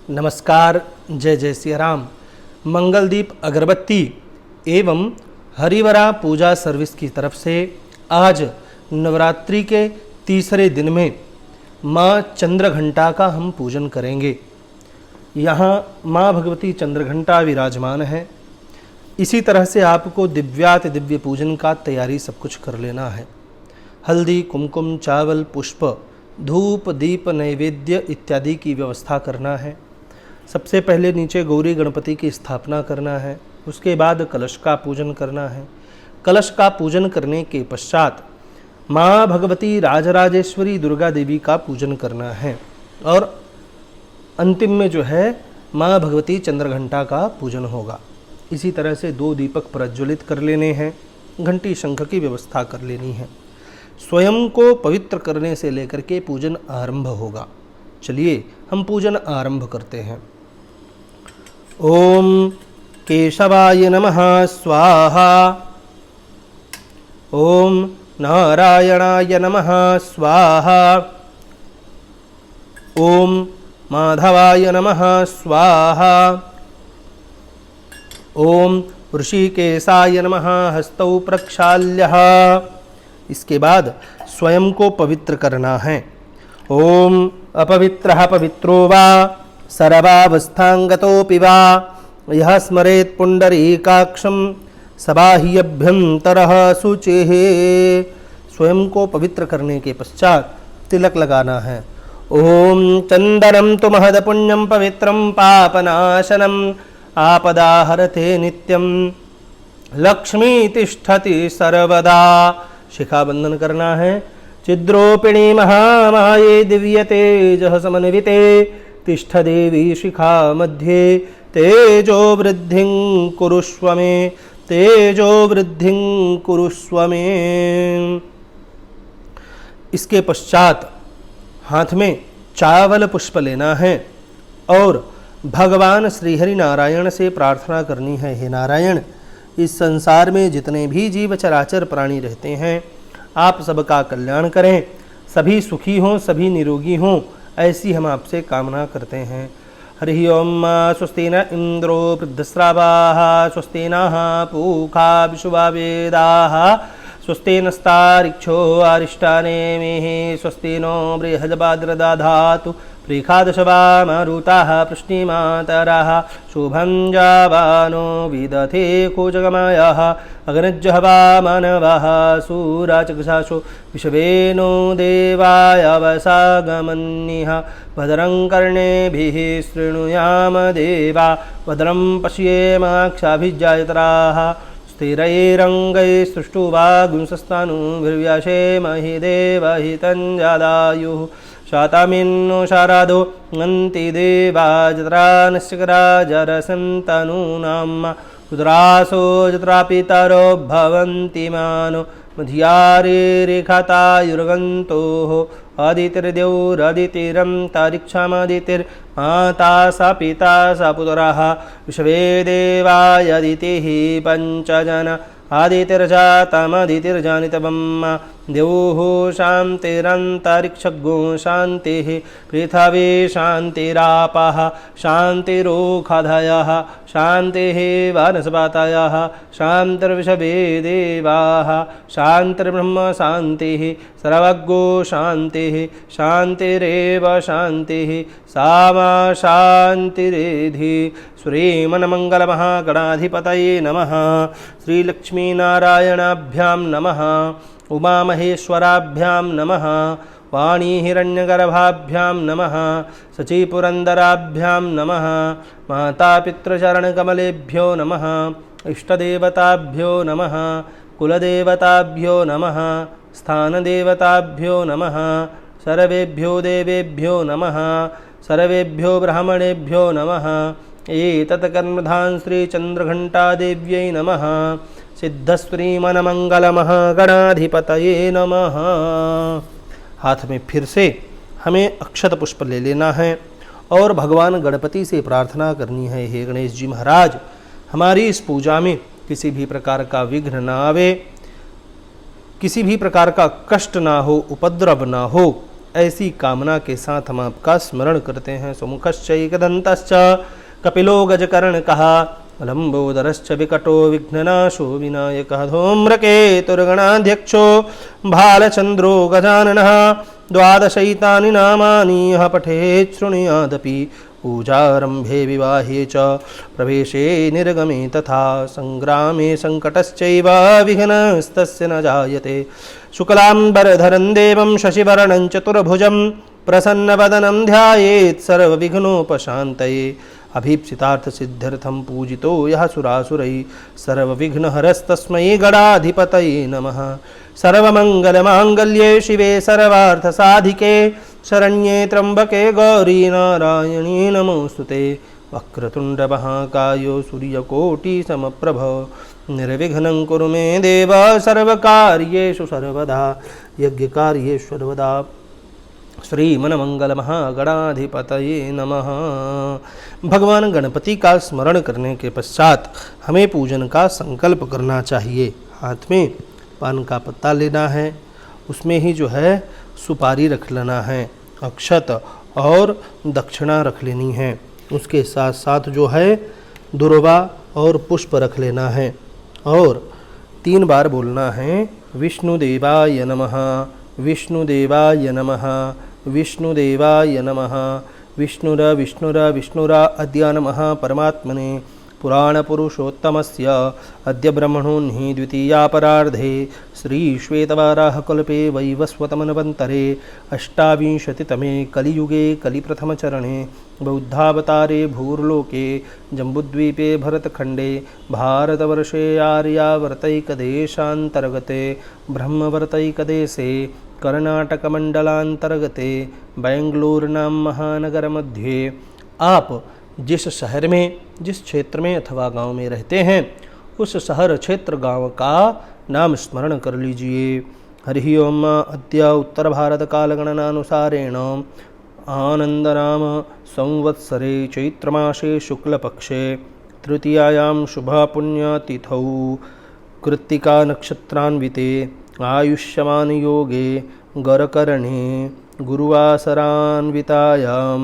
नमस्कार। जय जय सिया राम। मंगलदीप अगरबत्ती एवं हरिवरा पूजा सर्विस की तरफ से आज नवरात्रि के तीसरे दिन में माँ चंद्रघंटा का हम पूजन करेंगे। यहाँ माँ भगवती चंद्रघंटा विराजमान है। इसी तरह से आपको दिव्याति दिव्य पूजन का तैयारी सब कुछ कर लेना है। हल्दी, कुमकुम, चावल, पुष्प, धूप, दीप, नैवेद्य इत्यादि की व्यवस्था करना है। सबसे पहले नीचे गौरी गणपति की स्थापना करना है। उसके बाद कलश का पूजन करना है। कलश का पूजन करने के पश्चात माँ भगवती राजराजेश्वरी दुर्गा देवी का पूजन करना है और अंतिम में जो है माँ भगवती चंद्रघंटा का पूजन होगा। इसी तरह से 2 दीपक प्रज्वलित कर लेने हैं। घंटी शंख की व्यवस्था कर लेनी है। स्वयं को पवित्र करने से लेकर के पूजन आरंभ होगा। चलिए हम पूजन आरंभ करते हैं। ओम केशवाय नमः स्वाहा। ओम नारायणाय नमः स्वाहा। ओम माधवाय नमः स्वाहा। ओम ऋषिकेशाय नमः हस्तौ प्रक्षाल्यः। इसके बाद स्वयं को पवित्र करना है। ओम अपवित्रः पवित्रो वा सर्वावस्थांगतोऽपि वा यः स्मरेत् पुंडरीकाक्षं सबाह्यभ्यंतरः शुचिः। स्वयं को पवित्र करने के पश्चात तिलक लगाना है। ओम चंदनं तु महद पुण्यं पवित्रं पापनाशनम् आपदाहरते नित्यं लक्ष्मी तिष्ठति सर्वदा। शिखाबंधन करना है। चिद्रोपिणी महामाये दिव्य तेजः समन्विते तिष्ठ देवी शिखा मध्ये तेजो वृद्धिं कुरुष्व मे। तेजो वृद्धिं कुरुष्व मे। इसके पश्चात हाथ में चावल पुष्प लेना है और भगवान श्रीहरि नारायण से प्रार्थना करनी है। हे नारायण, इस संसार में जितने भी जीव चराचर प्राणी रहते हैं आप सबका कल्याण करें। सभी सुखी हों, सभी निरोगी हों, ऐसी हम आपसे कामना करते हैं। हरि ओम। स्वस्ति न इंद्रो वृद्धस्रावाः स्वस्ति नः पूषा विश्ववेदाः स्वस्ति नस्तारिक्षो अरिष्टानेमिः स्वस्ति नो बृहस्पतिर्दधातु प्रेखादशवामरुताः पृश्निमातराः शुभं जावानो विदधे कोजगमयः अग्निज्जहवामनवः सूराचक्षासो विश्वेनो देवाय वसागमन्निः भद्रं कर्णेभिः शृणुयाम देवा भद्रं पश्येमाक्षाभिर्जयत्राः स्थिरैरङ्गैस्तुष्टुवागुंसस्तनूभिर्व्यासेमहि देवहितं जदायुः शातामिन्नो शारदो अन्ति देवा जत्रा नश्चकरा जरसन्तनूनां रुद्रासो जत्रा पितरो भवन्ति मानो मध्यारे रेखातायुर्गन्तोः अदितिर्देवोरदितिरं तारिक्षामदितिर्माता सा पिता सा पुत्रः विश्वे देवायदितिः पञ्चजन आदितिर्जातमदितिर्जानितब्रह्मा देवो शान्तिरन्तरिक्षगो शान्तिः पृथिवी शान्तिरापः शान्तिरोषधयः शान्तिः वनस्पतयः शान्तिर्विश्वे देवाः शान्तिर्ब्रह्म शान्तिः सर्वज्ञो शान्तिः शान्तिरेव शान्तिः सा मा शान्तिरेधि। श्रीमन्मङ्गलमहागणाधिपतये नमः। श्रीलक्ष्मीनारायणाभ्यां नमः। उमामहेश्वराभ्यां नमः। वाणीहिरण्यगर्भाभ्यां नमः। सचीपुरन्दराभ्यां नमः। मातापितृचरणकमलेभ्यो नमः। इष्टदेवताभ्यो नमः। कुलदेवताभ्यो नमः। स्थानदेवताभ्यो नमः। सर्वेभ्यो देवेभ्यो नमः। सर्वेभ्यो ब्राह्मणेभ्यो नमः। एतत्कर्मधान् श्रीचन्द्रघण्टादेव्यै नमः। सिद्धश्रीमन्मङ्गलमहागणाधिपतये नमः। हाथ में फिर से हमें अक्षत पुष्प ले लेना है और भगवान गणपति से प्रार्थना करनी है। हे गणेश जी महाराज, हमारी इस पूजा में किसी भी प्रकार का विघ्न ना आवे, किसी भी प्रकार का कष्ट ना हो, उपद्रव ना हो, ऐसी कामना के साथ हम आपका स्मरण करते हैं। सुमुखश्चैकदन्तश्च कपिलो गजकर्णकः लंबोदरश्च विकटो विघ्ननाशो विनायकः धूम्रकेतुर्गणाध्यक्षो भालचन्द्रो गजाननः द्वादशैतानि नामानि यः पठेत् शृणुयादपि पूजारम्भे विवाहे च प्रवेशे निर्गमे तथा संग्रामे संकटश्चैव विघ्नस्तस्य न जायते। शुक्लाम्बरधरं देवं शशिवर्णं चतुर्भुजं प्रसन्नवदनं ध्यायेत् सर्वविघ्नोपशान्तये। अभीप्सितार्थसिद्ध्यर्थं पूजितो यः सुरासुरैः सर्वविघ्नहरस्तस्मै गणाधिपतये नमः। सर्वमङ्गलमाङ्गल्ये शिवे सर्वार्थसाधिके शरण्ये त्र्यम्बके गौरी नारायणी नमोऽस्तुते। वक्रतुण्डमहाकायो सूर्यकोटिसमप्रभ निर्विघ्नं कुरु मे देव सर्वकार्येषु सर्वदा यज्ञकार्येषु सर्वदा। श्रीमन्मंगलमहागणाधिपतये नमः। भगवान गणपति का स्मरण करने के पश्चात हमें पूजन का संकल्प करना चाहिए। हाथ में पान का पत्ता लेना है, उसमें ही जो है सुपारी रख लेना है, अक्षत और दक्षिणा रख लेनी है। उसके साथ साथ जो है दुर्वा और पुष्प रख लेना है और 3 बार बोलना है विष्णुदेवाय नमः, विष्णुदेवाय नमः, विष्णुदेवाय नमः। विष्णुरा अद्य नमः परमात्मने पुराणपुरुषोत्तमस्य अद्य ब्रह्मणोन्हि द्वितीयापरार्धे श्रीश्वेतवाराहकल्पे वैवस्वतमन्वन्तरे अष्टाविंशतितमे कलियुगे कलिप्रथमचरणे बौद्धावतारे भूर्लोके जम्बुद्वीपे भरतखण्डे भारतवर्षे आर्यावर्तैकदेशान्तर्गते ब्रह्मवर्तैकदेशे कर्नाटकमण्डलान्तर्गते बेंगलुरु नाम महानगर मध्ये आप जिस शहर में, जिस क्षेत्र में अथवा गांव में रहते हैं उस शहर क्षेत्र गांव का नाम स्मरण कर लीजिए। हरि ओम। अद्य उत्तर भारत कालगणनानुसारेण आनंदनाम संवत्सरे चैत्रमासे शुक्लपक्षे तृतीयायां शुभा पुण्यतिथौ कृत्तिका नक्षत्रान्विते आयुष्यमान योगे गरकरणे गुरुवासरान्वितायां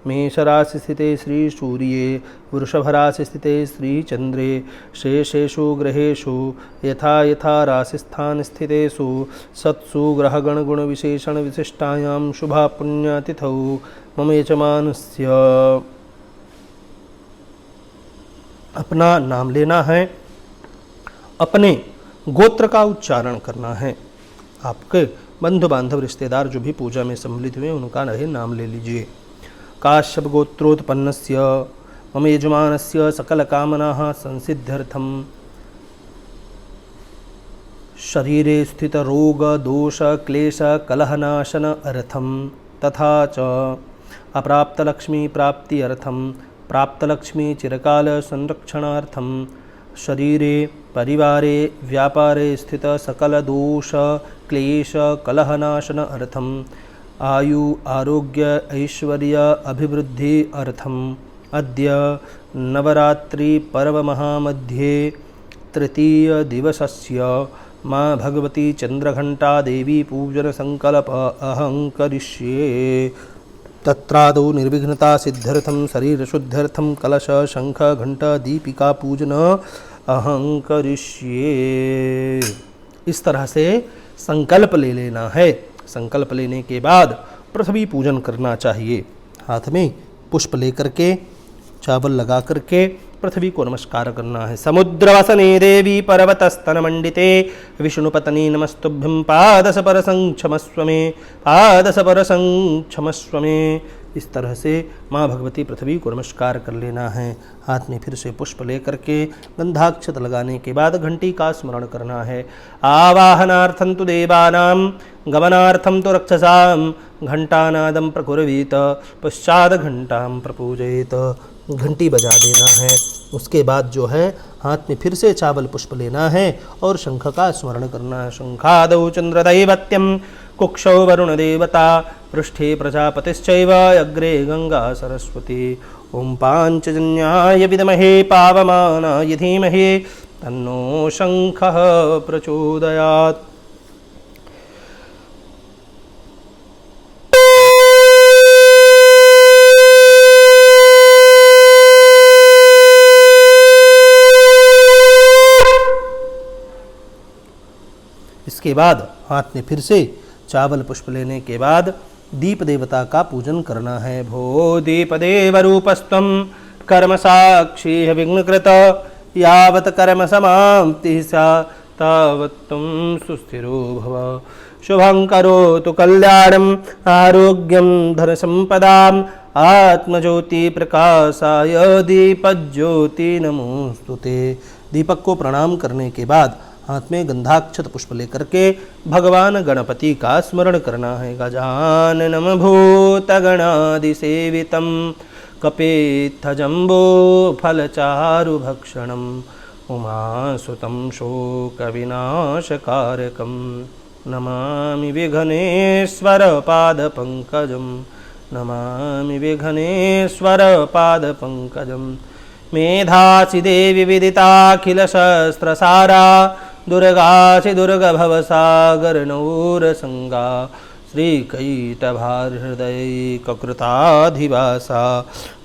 मेषराशि स्थिते श्री सूर्ये वृषभ राशि स्थिते श्री चंद्रे शेषेषु ग्रहेषु यथा यथा राशिस्थान स्थितेषु सत्सु ग्रहगण गुण विशेषण विशिष्टायां शुभा पुण्यतिथौ मम यजमानस्य अपना नाम लेना है, अपने गोत्र का उच्चारण करना है। आपके बंधु बांधव रिश्तेदार जो भी पूजा में सम्मिलित हुए उनका नाम ले लीजिए। काश्यप गोत्रोत्पन्नस्य मम यजमानस्य सकलकामनाः संसिद्ध्यर्थं शरीरे स्थित रोग दोष क्लेश कलहनाशन अर्थम तथा च अप्राप्त लक्ष्मी प्राप्ति अर्थम प्राप्त लक्ष्मी चिरकाल संरक्षणार्थम शरीरे परिवारे व्यापारे स्थित सकल दोष क्लेश कलहनाशन अर्थम आयु आरोग्य ऐश्वर्य अभिवृद्धि अर्थम अद्य नवरात्रि पर्व महामध्ये तृतीय दिवसस्य माँ भगवती चंद्रघंटा देवी पूजन संकल्प अहं करिष्ये। तत्रादौ निर्विघ्नता सिद्ध्यर्थं शरीर शुद्ध्यर्थं कलश शंख घंटा दीपिका पूजन अहं करिष्ये। इस तरह से संकल्प ले लेना है। संकल्प लेने के बाद पृथ्वी पूजन करना चाहिए। हाथ में पुष्प लेकर के चावल लगा करके पृथ्वी को नमस्कार करना है। समुद्रवसने देवी पर्वतस्तन मंडिते विष्णुपत्नी नमस्तुभ्यं पादसपरसं क्षमस्व मे पादसपरसं क्षमस्व मे। इस तरह से माँ भगवती पृथ्वी को नमस्कार कर लेना है। हाथ में फिर से पुष्प लेकर के गंधाक्षत लगाने के बाद घंटी का स्मरण करना है। आवाहनार्थं तु देवानां गमनार्थं तु रक्षसां घंटानादं प्रकुर्वीत पश्चात घंटां प्रपूजयेत। घंटी बजा देना है। उसके बाद जो है हाथ में फिर से चावल पुष्प लेना है और शंख का स्मरण करना है। शंखादौ चंद्रदैवत्यम कुक्षौ वरुण देवता पृष्ठे प्रजापतिश्चैव अग्रे गंगा सरस्वती। ओम पांचजन्याय विद्महे पावमानाय धीमहि तन्नो शंखः प्रचोदयात्। इसके बाद हाथ में फिर से चावल पुष्प लेने के बाद दीप देवता का पूजन करना है। भो दीप देव रूपस्त्वं कर्म साक्षी विघ्नकृत यावत् कर्म समाप्ति स्यात् तावत् त्वं सुस्थिरो भव। शुभं करोतु कल्याणं आरोग्यं धन संपदाम् आत्मज्योति प्रकाशाय दीपज्योति नमोस्तुते। दीपक को प्रणाम करने के बाद हाथ में गंधाक्षत पुष्प लेकर के भगवान गणपति का स्मरण करना है। गजाननं भूतगणादिसेवितं कपित्थजम्बो फलचारुभक्षणम् उमासुतं शोकविनाशकारकं नमामि विघ्नेश्वर पादपङ्कजं नमामि विघ्नेश्वर पादपङ्कजं। मेधासि देवी विदिताखिलशस्त्रसारा दुर्गासि दुर्गभवसागरनौरसङ्गा श्रीकैटभारहृदैककृताधिवासा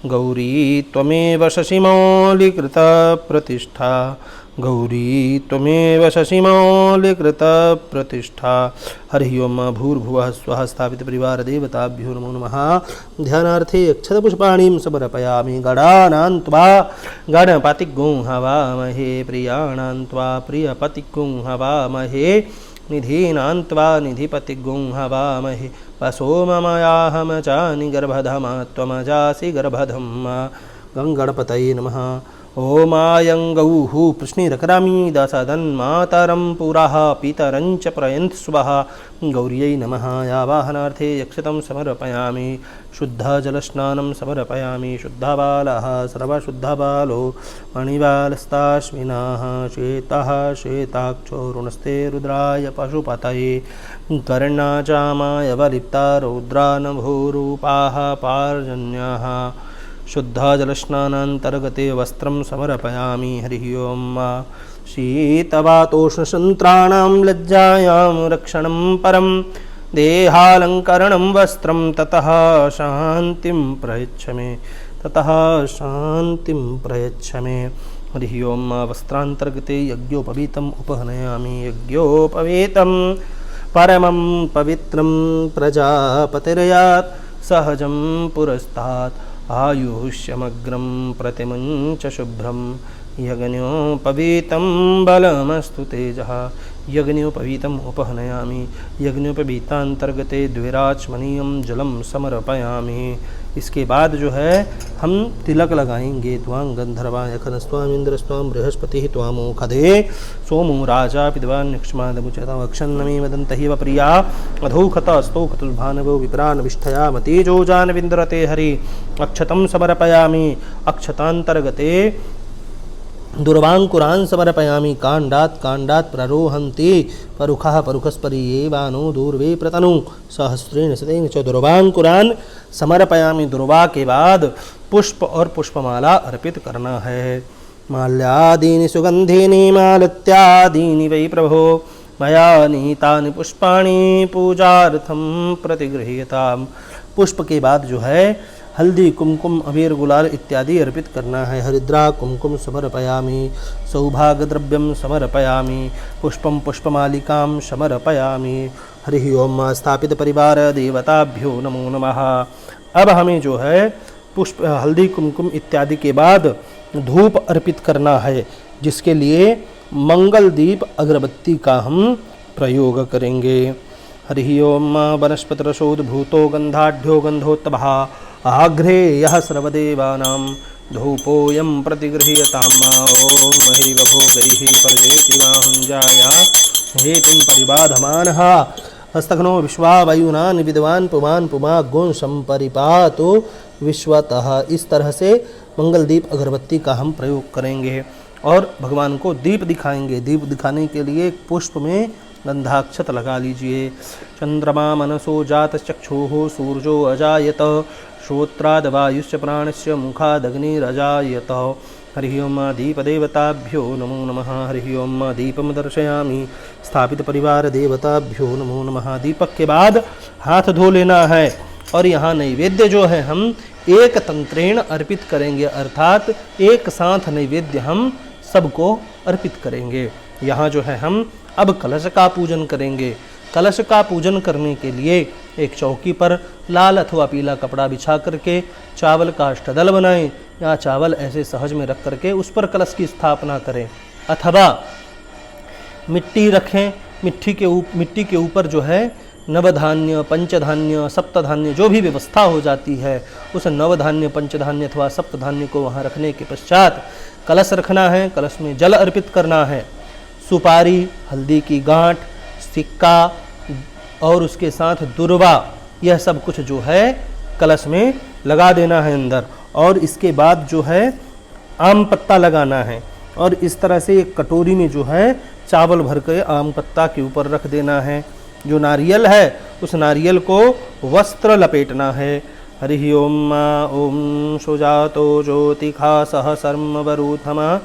गौरी त्वमेव शशिमौलिकृतप्रतिष्ठा गौरी त्वमेव शशिमौलिकृतप्रतिष्ठा। हरि ओम भूर्भुवः स्वः स्थापित परिवार देवताभ्यो नमो नमः। ध्यानार्थे अक्षतपुष्पाणिं समर्पयामि। गणानां त्वा गणपतिग्ं हवामहे प्रियाणां त्वा प्रियपतिग्ं हवामहे निधीनां त्वा निधिपतिग्ं हवामहे। वसो ममयाहम चानि गर्भधमा त्वमजासि गर्भधम्मा। गणपतये नमः। ओमायंगौः प्रश्निरकरामि दशदन्मातरं पुरः पितरञ्च प्रयन्त स्वः। गौर्यै नमः। यावाहनार्थे यक्षतं समर्पयामि। शुद्धजलस्नानं समर्पयामि। शुद्धबालः सर्वशुद्धबालो मणिबालस्ताश्विनाः श्वेतः श्वेताक्षो रुणस्ते रुद्राय पशुपतये। कर्णाचामाय वलिप्ता रौद्रानभूरूपाः पार्जन्याः। शुद्धजलस्नानान्तर्गते वस्त्रं समर्पयामि। हरिः ओम। शीतवातोष्णसन्त्राणां लज्जायां रक्षणं परं देहालङ्करणं वस्त्रं ततः शान्तिं प्रयच्छ मे ततः शान्तिं प्रयच्छ मे। हरिः ओम। वस्त्रान्तर्गते यज्ञोपवीतम् उपहनयामि। यज्ञोपवीतं परमं पवित्रं प्रजापतिर्यात् सहजं पुरस्तात् आयुष्यमग्रं प्रतिमुञ्च शुभ्रं यज्ञोपवीतं बलमस्तु तेजः। यज्ञोपवीतम् उपहनयामि। यज्ञोपवीतान्तर्गते द्विराचमनीयं जलं समर्पयामि। इसके बाद जो है हम तिलक लगाएंगे। त्वां गंधर्वाय खनस्त्वामिन्द्रस्त्वां बृहस्पतिः त्वामोखधे सोमो राजा पितवान्यक्ष्मादमुचतावक्षन्नमे वदन्तहिव प्रिया अधोखतस्तोखतुर्भानवो विप्रानविष्ठया मतीजो जानविन्द्रते हरि। अक्षतं समर्पयामि। अक्षतान्तर्गते दुर्वांकुरान् समर्पयामि। काण्डात् प्ररोहन्ति परुखः परुखस्परियेवानो दूर्वे प्रतनु सहस्रेण शतेन च दुर्वांकुरान् समर्पयामि। दुर्वा के बाद पुष्प और पुष्पमाला अर्पित करना है। माल्यादीनि सुगन्धीनि मालत्यादीनि वै प्रभो मया नीतानि पुष्पाणि पूजार्थं प्रतिगृह्यताम्। पुष्प के बाद जो है हल्दी कुमकुम अबीर गुलाल इत्यादि अर्पित करना है। हरिद्रा कुमकुम समर्पयामि। सौभाग्यद्रव्यं समर्पयामि। पुष्पं पुष्पमालिकां समर्पयामि। हरिः ओम। स्थापित परिवार देवताभ्यो नमो नमः। अब हमें जो है पुष्प हल्दी कुमकुम इत्यादि के बाद धूप अर्पित करना है, जिसके लिए मंगल दीप अगरबत्ती का हम प्रयोग करेंगे। हरिः ओम। वनस्पतिरसोद्भूतो गंधाढ्यो गंधोत्तभः आघ्रे यः सर्वदेवानां धूपोऽयं प्रतिगृह्यतां। ॐ महिरिवभोगैः पर्जेति वाहुञ्जाया हेतुं परिबाधमानः हस्तघ्नो विश्वावयुनानि विद्वान् पुमान् पुमाग्गुं संपरिपातो विश्वतः। इस तरह से मंगल दीप अगरबत्ती का हम प्रयोग करेंगे और भगवान को दीप दिखाएंगे। दीप दिखाने के लिए पुष्प में गंधाक्षत लगा लीजिए। चंद्रमा मनसो जात चक्षुः सूर्यो अजायत श्रोत्राद्वायुश्च प्राणस्य मुखादग्निरजायत। हरिः ओम। दीपदेवताभ्यो नमो नमः। हरिः ओम। दीपं दर्शयामि। स्थापित परिवार देवताभ्यो नमो नमः। दीपक के बाद हाथ धो लेना है और यहाँ नैवेद्य जो है हम एक तंत्रेण अर्पित करेंगे, अर्थात एक साथ नैवेद्य हम सबको अर्पित करेंगे। यहाँ जो है हम अब कलश का पूजन करेंगे। कलश का पूजन करने के लिए एक चौकी पर लाल अथवा पीला कपड़ा बिछा करके चावल का अष्टदल बनाएं या चावल ऐसे सहज में रख करके उस पर कलश की स्थापना करें, अथवा मिट्टी रखें। मिट्टी के ऊपर जो है नवधान्य, पंचधान्य, सप्तधान्य जो भी व्यवस्था हो जाती है, उस नवधान्य, पंचधान्य अथवा सप्तधान्य को वहाँ रखने के पश्चात कलश रखना है। कलश में जल अर्पित करना है। सुपारी, हल्दी की गांठ, सिक्का और उसके साथ दुर्वा, यह सब कुछ जो है कलश में लगा देना है अंदर। और इसके बाद जो है आम पत्ता लगाना है और इस तरह से एक कटोरी में जो है चावल भर के आम पत्ता के ऊपर रख देना है। जो नारियल है उस नारियल को वस्त्र लपेटना है। हरि ओम ओम सुजातो ज्योतिखा सह सर्मवरूथमा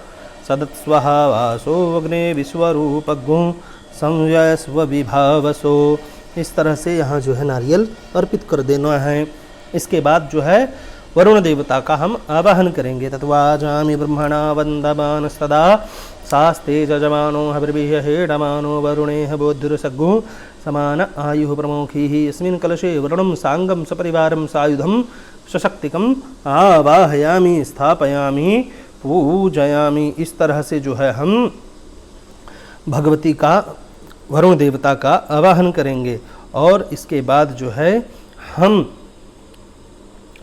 सदत्स्वहा वासो अग्ने विश्वरूपज्ञो संयस्व विभावसो। इस तरह से यहाँ जो है नारियल अर्पित कर देना है। इसके बाद जो है वरुण देवता का हम आवाहन करेंगे। तत्वाजामि ब्रह्मणा वंदमान सदा सास्ते जजमानो हविर्भिः हेडमानो वरुणेह बोधिर्सग्गो समान आयुः प्रमोखीः। यस्मिन् कलशे वरुणं सांगं सपरिवारं सायुधं सशक्तिकं आवाहयामि स्थापयामि पूजयामि। इस तरह से जो है हम भगवती का, वरुण देवता का आवाहन करेंगे। और इसके बाद जो है हम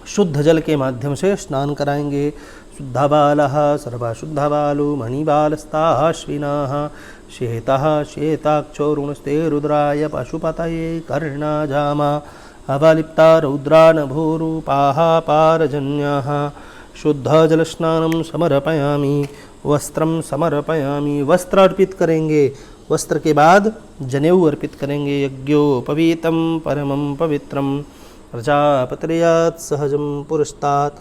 शुद्ध जल के माध्यम से स्नान कराएंगे। शुद्धबालः सर्वशुद्धबालो मणिबालस्ताश्विनाः श्वेतः श्वेताक्षो रुणस्ते रुद्राय पशुपतये कर्णाजामा अवलिप्ता रौद्रानभूरूपाः पारजन्याः। शुद्धजलस्नानं समर्पयामि वस्त्रं समर्पयामि। वस्त्र अर्पित करेंगे। वस्त्र के बाद जनेऊ अर्पित करेंगे। यज्ञोपवीतं परमं पवित्रं प्रजापतिर्यात् सहजं पुरस्तात्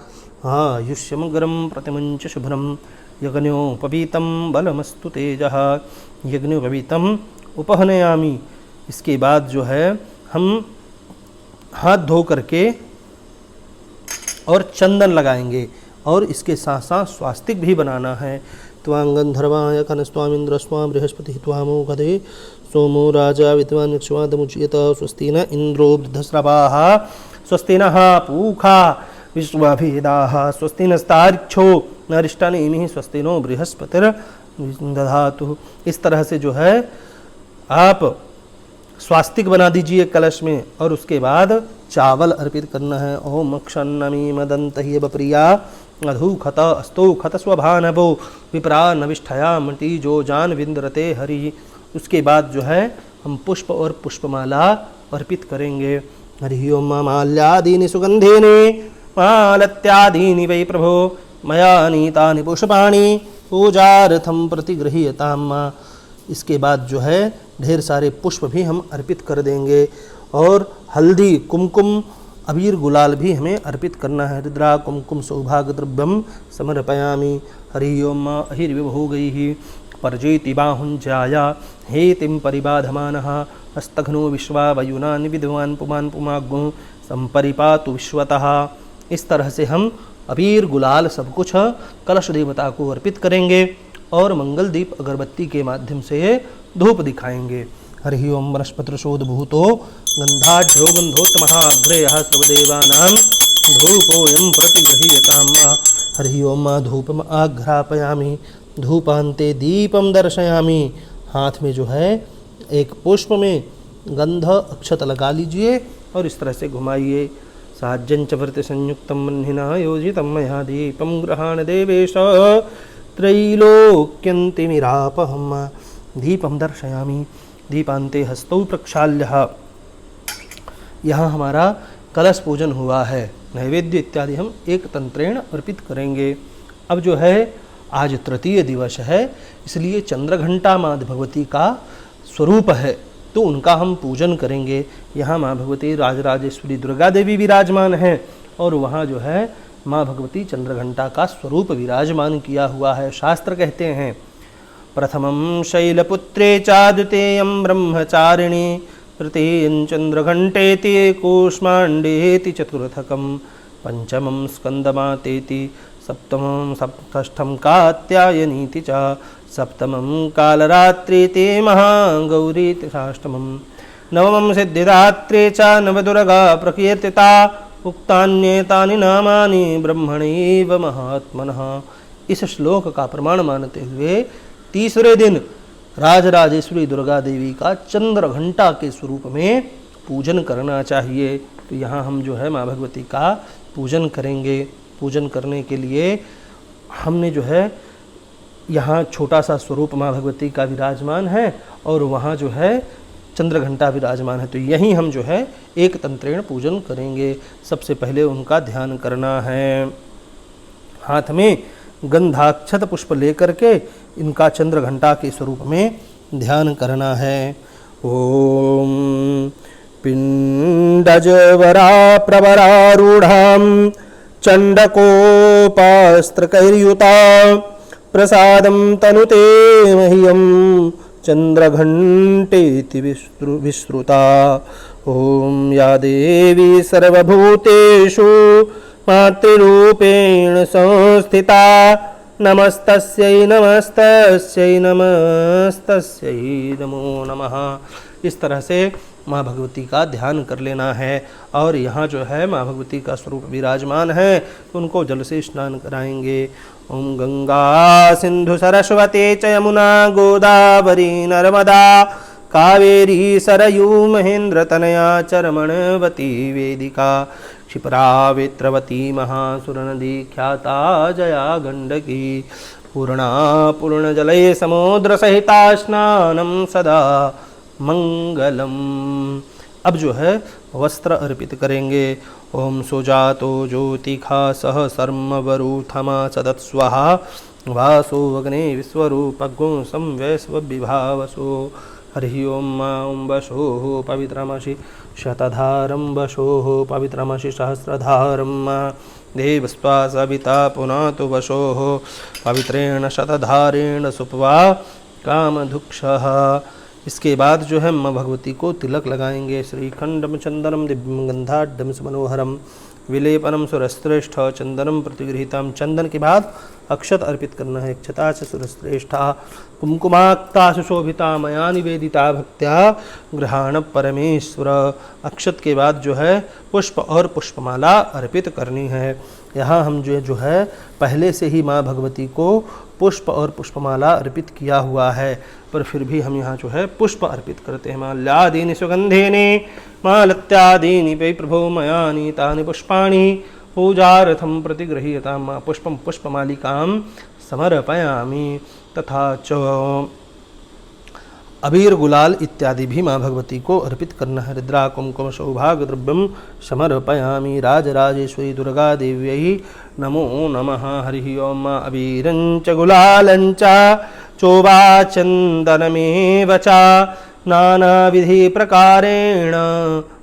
आयुष्यमग्रं प्रतिमुञ्च शुभ्रं यज्ञोपवीतं बलमस्तु तेजः। यज्ञोपवीतं उपहनयामि। इसके बाद जो है हम हाथ धो करके और चंदन लगाएंगे और इसके साथ साथ स्वास्तिक भी बनाना है। त्वांगंधर्वाय कनस्वामिंद्र स्वाम बृहस्पति त्वामो गदे सोमो राजा विद्वान् यक्षवादमुच्यत। स्वस्ति न इंद्रो वृद्धस्रवाः स्वस्ति नः पूषा विश्ववेदाः स्वस्ति नस्तार्क्ष्यो नरिष्टनेमिः स्वस्ति नो बृहस्पतिर्दधातु। इस तरह से जो है आप स्वास्तिक बना दीजिए कलश में और उसके बाद चावल अर्पित करना है। ओम क्षन्नमी मदंतहि बप्रिया अधूखत अस्तो खत स्वभानवो विप्रा नविष्ठया मति जो जान विंद्रते हरि। उसके बाद जो है हम पुष्प और पुष्पमाला अर्पित करेंगे। हरि ओम माल्यादीनि सुगंधेनि मालत्यादीनि वै प्रभो मया नीतानि पुष्पाणि पूजार्थं प्रतिगृह्यताम्। इसके बाद जो है ढेर सारे पुष्प भी हम अर्पित कर देंगे और हल्दी, कुमकुम, अबीर, गुलाल भी हमें अर्पित करना है। रुद्रा कुमकुम सौभाग्य द्रव्यम समर्पयामि। हरि ओम अहिर्विभोगैः पर्जेति बाहुञ्जाया हेतिं परिबाधमानः हस्तघ्नो विश्वावयुनानि विद्वान् पुमान् पुमाग्नो संपरिपातु विश्वतः। इस तरह से हम अबीर, गुलाल सब कुछ कलश देवता को अर्पित करेंगे और मंगल दीप अगरबत्ती के माध्यम से धूप दिखाएंगे। हरि ओम वनस्पतिर्षोदभूतो गंधाढ्यो गंधोत्तमः अग्रेयः सर्वदेवानां धूपोऽयं प्रतिगृह्यताम्। हरि ओम धूपम आघ्रापयामि धूपान्ते दीपम दर्शयामि। हाथ में जो है एक पुष्प में गंध अक्षत लगा लीजिए और इस तरह से घुमाइए। साज्यंच वृत्ति संयुक्तं मन्हिना योजितं मया दीपं गृहाण देवेश त्रैलोक्यन्तिमिरापहम्। दीपं दर्शयामि दीपान्ते हस्तौ प्रक्षाल्यः। यहाँ हमारा कलश पूजन हुआ है। नैवेद्य इत्यादि हम एक तंत्रेण अर्पित करेंगे। अब जो है आज तृतीय दिवस है, इसलिए चंद्रघंटा माँ भगवती का स्वरूप है तो उनका हम पूजन करेंगे। यहाँ माँ भगवती राजराजेश्वरी दुर्गा देवी विराजमान हैं और वहाँ जो है माँ भगवती चंद्रघंटा का स्वरूप विराजमान किया हुआ है। शास्त्र कहते हैं प्रथमं शैलपुत्रे चाद्वितीयं ब्रह्मचारिणी तृतीयं चंद्रघंटेति कूष्माण्डेति चतुर्थकं पंचमं स्कंदमातेति सप्तमं षष्ठं कात्यायनीति च सप्तमं कालरात्रि ते महागौरी षष्ठमं नवमं सिद्धिदात्री च नवदुर्गा प्रकीर्तिता उक्तान्येतानि नामानि ब्रह्मणैव महात्मनः। इस श्लोक का प्रमाण मानते हुए तीसरे दिन राजराजेश्वरी दुर्गा देवी का चंद्र घंटा के स्वरूप में पूजन करना चाहिए। तो यहाँ हम जो है माँ भगवती का पूजन करेंगे। पूजन करने के लिए हमने जो है यहाँ छोटा सा स्वरूप माँ भगवती का विराजमान है और वहाँ जो है चंद्र घंटा विराजमान है। तो यहीं हम जो है एक तंत्रेण पूजन करेंगे। सबसे पहले उनका ध्यान करना है। हाथ में गंधाक्षत पुष्प लेकर के इनका चंद्र घंटा के स्वरूप में ध्यान करना है। ओम पिंडजवरा प्रवरारूढ़ां चंडकोपास्त्रकैर्युता प्रसादं तनुते मह्यं चंद्रघंटेति विश्रुता। ओम या देवी सर्वभूतेषु मातृरूपेण संस्थिता नमस्तस्यै नमस्तस्यै नमस्तस्यै नमो नमः। इस तरह से माँ भगवती का ध्यान कर लेना है। और यहाँ जो है माँ भगवती का स्वरूप विराजमान है तो उनको जल से स्नान कराएंगे। ओम गंगा सिंधु सरस्वती च यमुना गोदावरी नर्मदा कावेरी सरयू महेंद्र तनया चरमणवती वेदिका क्षिप्रा वेत्रवती महासुरनदी ख्याता जया गंडकी पूर्णा पूर्णजलय समुद्र सहिता स्नानं सदा मंगलम। अब जो है वस्त्र अर्पित करेंगे। ओम सुजातो ज्योतिखा सह सर्मवरूथमा सदत्स्वाहा वासो अग्ने विश्वरूपज्ञो संवैश्वविभावसो। हरि ओम ओम वशोः पवित्रमसि शतधारं वशोः पवित्रमसि सहस्रधारं देवस्वा सविता पुनातु वशोः पवित्रेण शतधारेण सुप्वा कामधुक्षः। इसके बाद जो है माँ भगवती को तिलक लगाएंगे। श्रीखंडम चंदनम दिव्यम गंधाढ्यम मनोहरम विलेपनम सुरश्रेष्ठ चंदनम प्रतिगृहीतम। चंदन के बाद अक्षत अर्पित करना है। अक्षता से सुरश्रेष्ठा कुमकुमाक्ता सुशोभिता मया निवेदिता भक्त्या गृहाण परमेश्वर। अक्षत के बाद जो है पुष्प और पुष्पमाला अर्पित करनी है। यहाँ हम जो है पहले से ही माँ भगवती को पुष्प और पुष्पमाला अर्पित किया हुआ है, पर फिर भी हम यहाँ जो है पुष्प अर्पित करते हैं। माल्यादीनि सुगंधेनि मालत्यादीनि वै प्रभो मया नीतानि पुष्पाणि पूजार्थं प्रतिगृह्यतां पुष्पं पुष्पमालिकां समर्पयामि। तथा च अबीर गुलाल इत्यादि भी माँ भगवती को अर्पित करना है। रुद्रा कुमकुम सौभाग्य द्रव्यम समर्पयामि राजराजेश्वरी दुर्गा देव्यै नमो नमः। हरि ओम अबीरंच गुलालंच चोवाचंदनमेव च नानाविधि प्रकारेण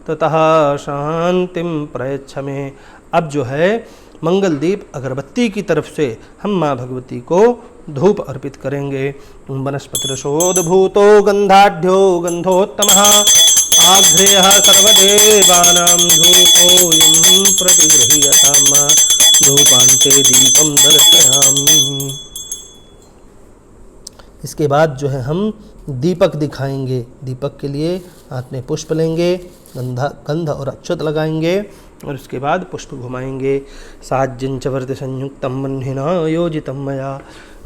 ततः शांतिं प्रयच्छ मे। अब जो है मंगलदीप अगरबत्ती की तरफ से हम माँ भगवती को धूप अर्पित करेंगे। वनस्पतिरशोदभूतो गंधाढ्यो गंधोत्तमः आघ्रेयः सर्वदेवानां धूपोऽयं प्रतिगृह्यताम् धूपान्ते दीपं दर्शयामि। इसके बाद जो है हम दीपक दिखाएंगे। दीपक के लिए हाथ में पुष्प लेंगे, गंध और अक्षत लगाएंगे और उसके बाद पुष्प घुमाएंगे। साज्यंच वर्त संयुक्तं बन्धिना योजितं मया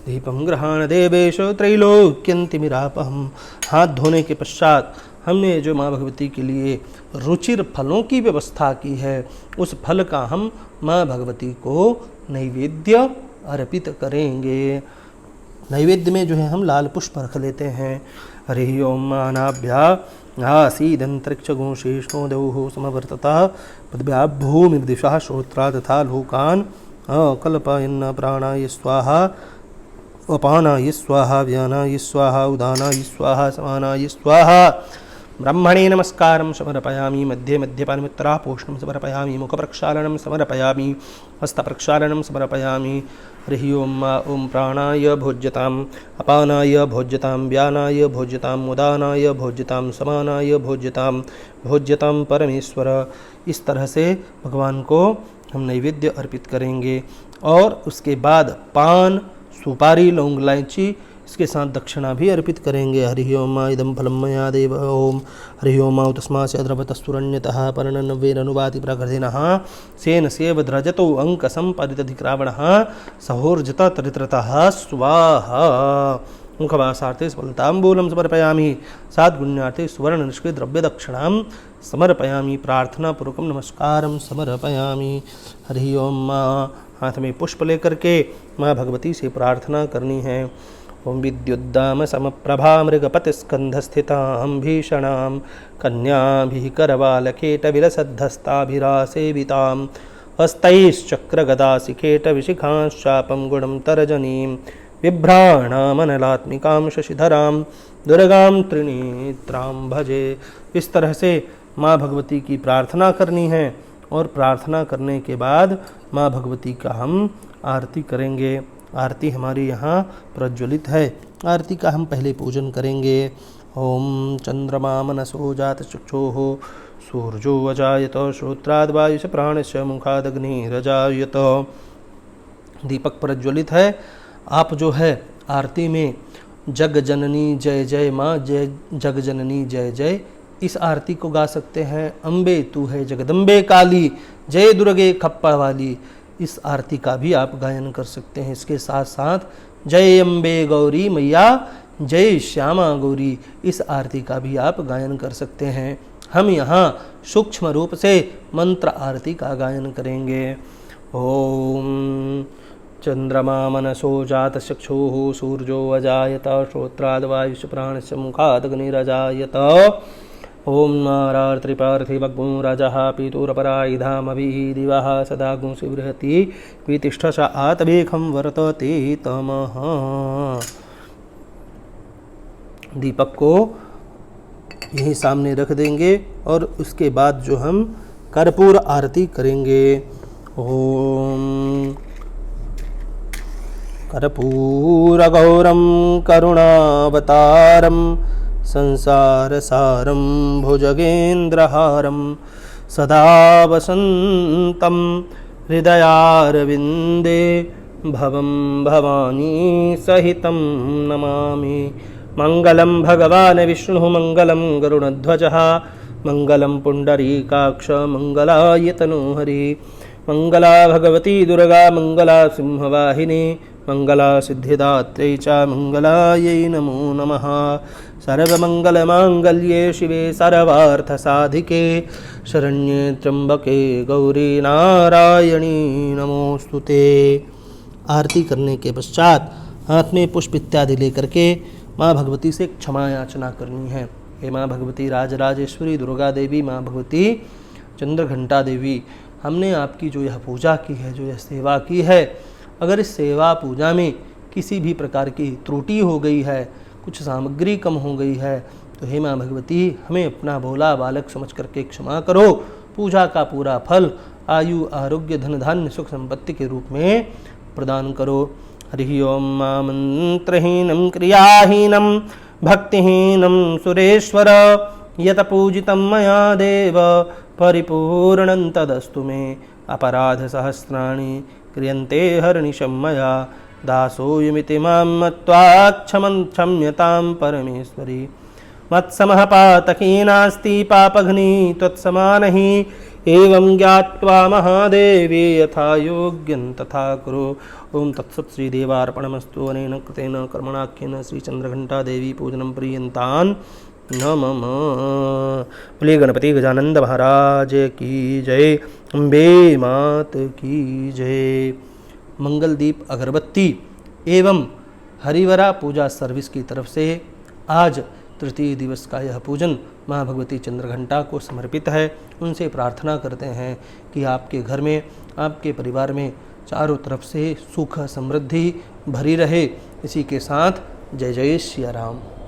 दीपं गृहाण देवेशो त्रैलोक्यन्तिमिरापहम्। हाथ धोने के पश्चात हमने जो माँ भगवती के लिए रुचिर फलों की व्यवस्था की है, उस फल का हम माँ भगवती को नैवेद्य अर्पित करेंगे। नैवेद्य में जो है हम लाल पुष्प रख लेते हैं। हरि ओम मानाभ्या आसीदंतरिक्ष गोशेषो देवो समवर्तता पद्भ्याभूमिर्दिशा श्रोत्रा तथा लोकान् कल्पयन्न प्राणाय स्वाहा अपानाय स्वाहा व्यानाय स्वाहा उदानाय स्वाहा समानाय स्वाहा। ब्रह्मणे नमस्कारं समर्पयामि मध्ये मध्ये पानिमुत्तरापोष्णं समर्पयामि मुखप्रक्षालनं समर्पयामि हस्तप्रक्षालनं समर्पयामि। हरि ओम ओम प्राणाय भोज्यताम् अपानाय भोज्यताम् व्यानाय भोज्यताम् उदानाय भोज्यताम् समानाय भोज्यताम् भोज्यताम् परमेश्वर। इस तरह से भगवान को हम नैवेद्य अर्पित करेंगे। और उसके बाद पान, सुपारी, लौंग, इलायची इसके साथ दक्षिणा भी अर्पित करेंगे। हरि ओम इदं फलं मया देव ओम हरि ओम तस्मास्य द्रवतस्तुरन्यतः पर्णनव्येरनुवाति प्रकृतिनः सेन सेव द्रजतो अंक संपरितधिक्रावणः सहोर्जत तरित्रतः स्वाहा। मुखवासार्थे स्फलताम्बूलं समर्पयामि, साद्गुण्यार्थे सुवर्ण निष्कृत द्रव्य दक्षिणां समर्पयामि, प्रार्थनापूर्वकं नमस्कारं समर्पयामि। हरि ओम। हाथ में पुष्प लेकर के माँ भगवती से प्रार्थना करनी है। ओम विद्युद्दाम समप्रभा मृगपतिस्कन्धस्थितां भीषणां कन्याभिः करवालकेटविलसद्धस्ताभिरासेवितां हस्तैश्चक्रगदासिकेटविशिखांश्चापं गुणं तर्जनीं बिभ्राणामनलात्मिकां शशिधरां दुर्गां त्रिनेत्रां भजे। इस तरह से माँ भगवती की प्रार्थना करनी है और प्रार्थना करने के बाद माँ भगवती का हम आरती करेंगे। आरती हमारी यहाँ प्रज्वलित है। आरती का हम पहले पूजन करेंगे। ओम चंद्रमा मनसो जात चक्षुः सूर्यो अजायत श्रोत्राद् वायुष प्राणस्य मुखादग्निरजायत। दीपक प्रज्वलित है। आप जो है आरती में जग जननी जय जय माँ, जय जग जननी जय जय, इस आरती को गा सकते हैं। अम्बे तू है जगदम्बे काली, जय दुर्गे खप्पड़ वाली, इस आरती का भी आप गायन कर सकते हैं। इसके साथ साथ जय अम्बे गौरी मैया, जय श्यामा गौरी, इस आरती का भी आप गायन कर सकते हैं। हम यहाँ सूक्ष्म रूप से मंत्र आरती का गायन करेंगे। ओम चंद्रमा मनसो जात चक्षुः सूर्यो अजायत श्रोत्राद् वायुष प्राणस्य मुखादग्निरजायत। ओम नारार्त्रिपार्थिवग्गुं राजः पीतूरपरायिधामभिः दिवः सदागुं शिवृहति वितिष्ठस आतभेखं वर्तते तमः। दीपक को यहीं सामने रख देंगे और उसके बाद जो हम कर्पूर आरती करेंगे। ओम कर्पूरगौरं करुणावतारं संसारसारं भुजगेन्द्रहारं सदा वसन्तं हृदयारविन्दे भवं भवानी सहितं नमामि। मंगलं भगवान् विष्णुः मंगलं गरुडध्वजः मंगलं पुण्डरीकाक्ष मंगलाय तनूहरि मंगला भगवती दुर्गा मंगला सिंहवाहिनी मंगला सिद्धिदात्रै च मंगलायै नमो नमः। सर्वमंगलमांगल्ये शिवे सर्वार्थसाधिके शरण्ये त्र्यंबके गौरी नारायणी नमोस्तुते। आरती करने के पश्चात हाथ में पुष्प इत्यादि लेकर के माँ भगवती से क्षमा याचना करनी है। हे माँ भगवती राजराजेश्वरी दुर्गा देवी, माँ भगवती चंद्रघंटा देवी, हमने आपकी जो यह पूजा की है, जो यह सेवा की है, अगर इस सेवा पूजा में किसी भी प्रकार की त्रुटि हो गई है, कुछ सामग्री कम हो गई है, तो हे माँ भगवती हमें अपना भोला बालक समझ करके क्षमा करो। पूजा का पूरा फल आयु आरोग्य धन धान्य सुख संपत्ति के रूप में प्रदान करो। हरि ओम। मंत्रहीनं क्रियाहीनं भक्तिहीनं सुरेश्वर यत पूजितं मया देव परिपूर्णं तदस्तु मे। अपराध सहस्राणि क्रियन्ते हर्निशं मया दासोऽयमिति मां मत्वा क्षम्यतां परमेश्वरी। मत्समः पातकी नास्ति पापघ्नी त्वत्समानहि एवं ज्ञात्वा महादेवी यथा योग्यं तथा कुरु। ओम तत्सत् श्रीदेवार्पणमस्तु। अनेन कृतेन कर्मणाख्येन श्रीचंद्रघंटा देवी पूजनं प्रीयन्तान् नमः। बोले गणपति गजानंद महाराज की जय। अम्बे मात की जय। मंगलदीप अगरबत्ती एवं हरिवरा पूजा सर्विस की तरफ से आज तृतीय दिवस का यह पूजन माँ भगवती चंद्रघंटा को समर्पित है। उनसे प्रार्थना करते हैं कि आपके घर में, आपके परिवार में चारों तरफ से सुख समृद्धि भरी रहे। इसी के साथ जय जय सिया राम।